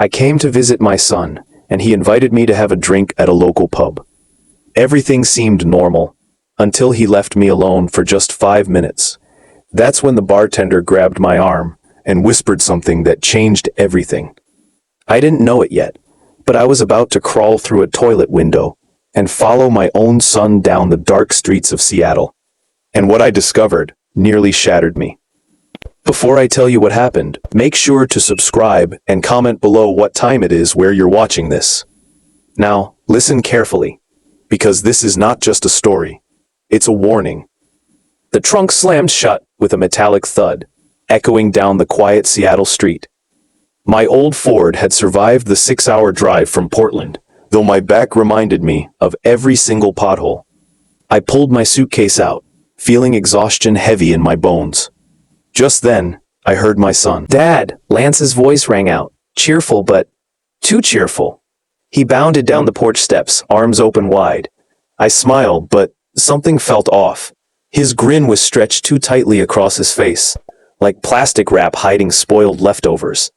I came to visit my son, and he invited me to have a drink at a local pub. Everything seemed normal, until he left me alone for just 5 minutes. That's when the bartender grabbed my arm and whispered something that changed everything. I didn't know it yet, but I was about to crawl through a toilet window and follow my own son down the dark streets of Seattle. And what I discovered nearly shattered me. Before I tell you what happened, make sure to subscribe and comment below what time it is where you're watching this. Now, listen carefully, because this is not just a story, it's a warning. The trunk slammed shut with a metallic thud, echoing down the quiet Seattle street. My old Ford had survived the 6-hour drive from Portland, though my back reminded me of every single pothole. I pulled my suitcase out, feeling exhaustion heavy in my bones. Just then, I heard my son. "Dad!" Lance's voice rang out, cheerful but too cheerful. He bounded down the porch steps, arms open wide. I smiled, but something felt off. His grin was stretched too tightly across his face, like plastic wrap hiding spoiled leftovers.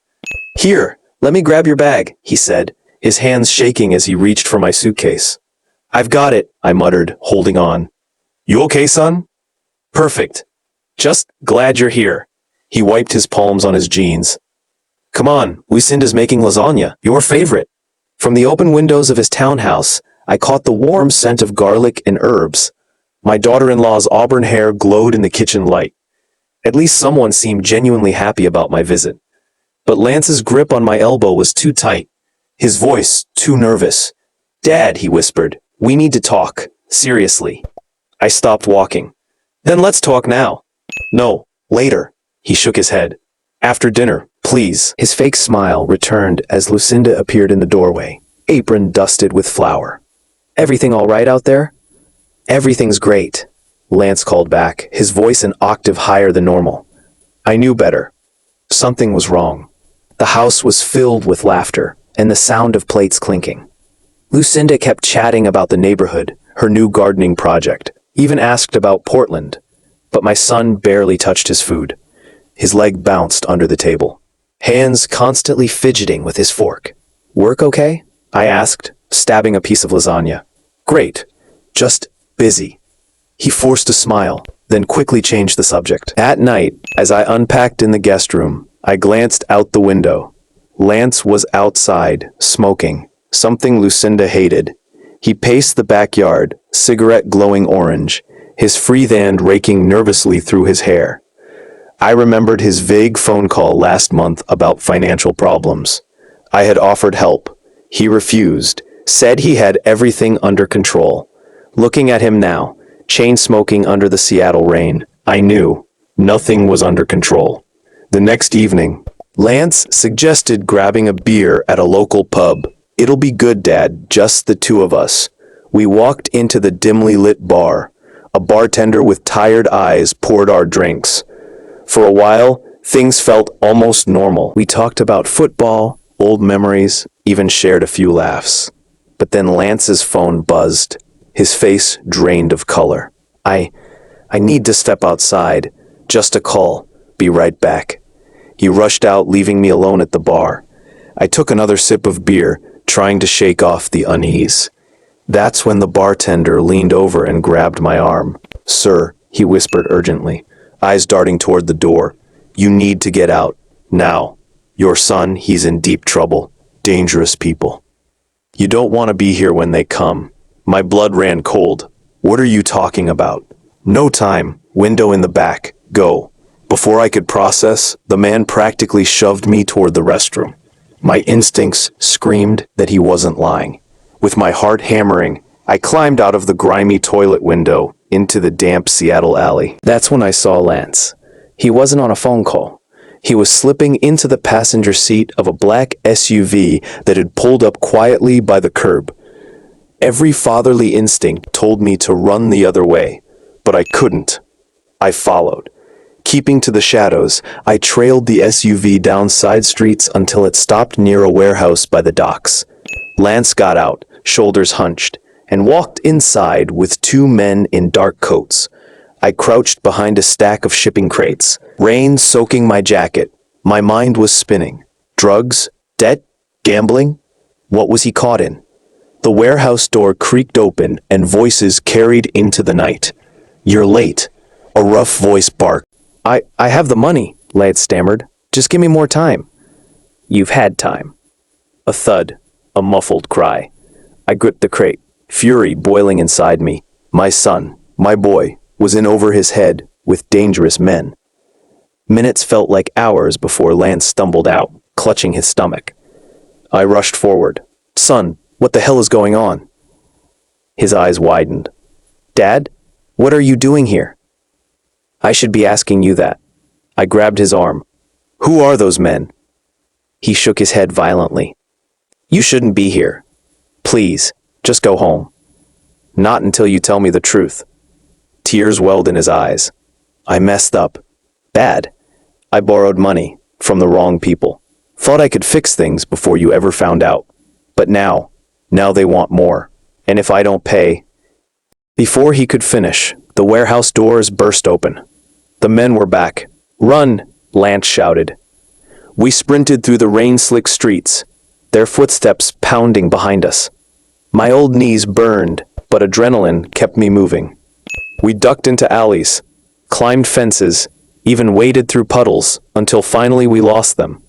"Here, let me grab your bag," he said, his hands shaking as he reached for my suitcase. "I've got it," I muttered, holding on. "You okay, son?" "Perfect. Just glad you're here." He wiped his palms on his jeans. "Come on, Lucinda's making lasagna, your favorite." From the open windows of his townhouse, I caught the warm scent of garlic and herbs. My daughter-in-law's auburn hair glowed in the kitchen light. At least someone seemed genuinely happy about my visit. But Lance's grip on my elbow was too tight, his voice too nervous. "Dad," he whispered, "we need to talk, seriously." I stopped walking. "Then let's talk now." "No, later." He shook his head. "After dinner, please." His fake smile returned as Lucinda appeared in the doorway, apron dusted with flour. "Everything all right out there?" "Everything's great," Lance called back, his voice an octave higher than normal. I knew better. Something was wrong. The house was filled with laughter and the sound of plates clinking. Lucinda kept chatting about the neighborhood, her new gardening project, even asked about Portland. But my son barely touched his food. His leg bounced under the table, hands constantly fidgeting with his fork. "Work okay?" I asked, stabbing a piece of lasagna. "Great. Just busy." He forced a smile, then quickly changed the subject. At night, as I unpacked in the guest room, I glanced out the window. Lance was outside, smoking, something Lucinda hated. He paced the backyard, cigarette glowing orange, his free hand raking nervously through his hair. I remembered his vague phone call last month about financial problems. I had offered help. He refused, said he had everything under control. Looking at him now, chain smoking under the Seattle rain, I knew nothing was under control. The next evening, Lance suggested grabbing a beer at a local pub. "It'll be good, Dad, just the two of us." We walked into the dimly lit bar. A bartender with tired eyes poured our drinks. For a while, things felt almost normal. We talked about football, old memories, even shared a few laughs. But then Lance's phone buzzed, his face drained of color. I need to step outside. Just a call. Be right back." He rushed out, leaving me alone at the bar. I took another sip of beer, trying to shake off the unease. That's when the bartender leaned over and grabbed my arm. "Sir," he whispered urgently, eyes darting toward the door. "You need to get out. Now. Your son, he's in deep trouble. Dangerous people. You don't want to be here when they come." My blood ran cold. "What are you talking about?" "No time. Window in the back. Go." Before I could process, the man practically shoved me toward the restroom. My instincts screamed that he wasn't lying. With my heart hammering, I climbed out of the grimy toilet window into the damp Seattle alley. That's when I saw Lance. He wasn't on a phone call. He was slipping into the passenger seat of a black SUV that had pulled up quietly by the curb. Every fatherly instinct told me to run the other way, but I couldn't. I followed. Keeping to the shadows, I trailed the SUV down side streets until it stopped near a warehouse by the docks. Lance got out, shoulders hunched, and walked inside with two men in dark coats. I crouched behind a stack of shipping crates, rain soaking my jacket. My mind was spinning. Drugs? Debt? Gambling? What was he caught in? The warehouse door creaked open and voices carried into the night. "You're late." A rough voice barked. I have the money, Lance stammered. "Just give me more time." "You've had time." A thud, a muffled cry. I gripped the crate, fury boiling inside me. My son, my boy, was in over his head with dangerous men. Minutes felt like hours before Lance stumbled out, clutching his stomach. I rushed forward. "Son, what the hell is going on?" His eyes widened. "Dad, what are you doing here?" "I should be asking you that." I grabbed his arm. "Who are those men?" He shook his head violently. "You shouldn't be here. Please, just go home." "Not until you tell me the truth." Tears welled in his eyes. "I messed up. Bad. I borrowed money from the wrong people. Thought I could fix things before you ever found out. But now they want more. And if I don't pay..." Before he could finish, the warehouse doors burst open. The men were back. "Run!" Lance shouted. We sprinted through the rain-slick streets, their footsteps pounding behind us. My old knees burned, but adrenaline kept me moving. We ducked into alleys, climbed fences, even waded through puddles until finally we lost them.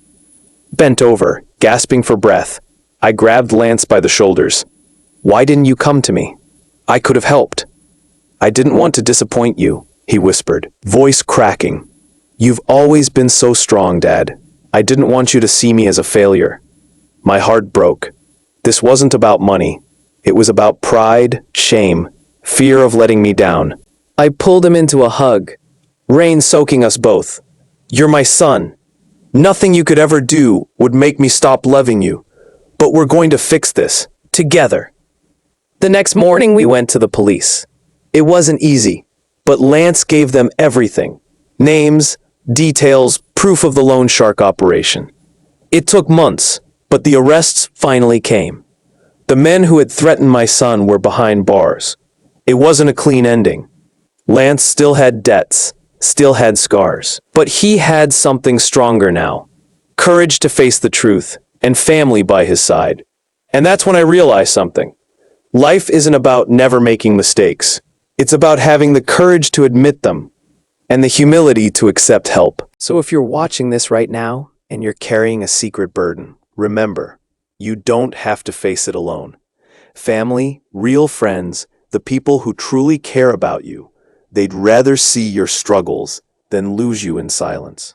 Bent over, gasping for breath, I grabbed Lance by the shoulders. "Why didn't you come to me? I could have helped." "I didn't want to disappoint you," he whispered, voice cracking. "You've always been so strong, Dad. I didn't want you to see me as a failure." My heart broke. This wasn't about money. It was about pride, shame, fear of letting me down. I pulled him into a hug, rain soaking us both. "You're my son. Nothing you could ever do would make me stop loving you. But we're going to fix this, together." The next morning we went to the police. It wasn't easy, but Lance gave them everything. Names, details, proof of the loan shark operation. It took months, but the arrests finally came. The men who had threatened my son were behind bars. It wasn't a clean ending. Lance still had debts, still had scars, but he had something stronger now. Courage to face the truth, and family by his side. And that's when I realized something. Life isn't about never making mistakes. It's about having the courage to admit them, and the humility to accept help. So if you're watching this right now, and you're carrying a secret burden, remember, you don't have to face it alone. Family, real friends, the people who truly care about you, they'd rather see your struggles than lose you in silence.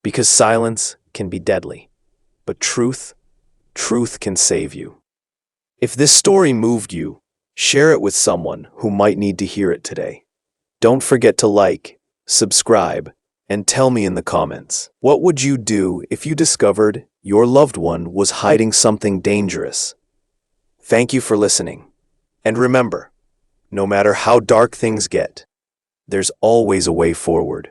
Because silence can be deadly, but truth can save you. If this story moved you, share it with someone who might need to hear it today. Don't forget to like, subscribe, and tell me in the comments, what would you do if you discovered your loved one was hiding something dangerous? Thank you for listening. And remember, no matter how dark things get, there's always a way forward.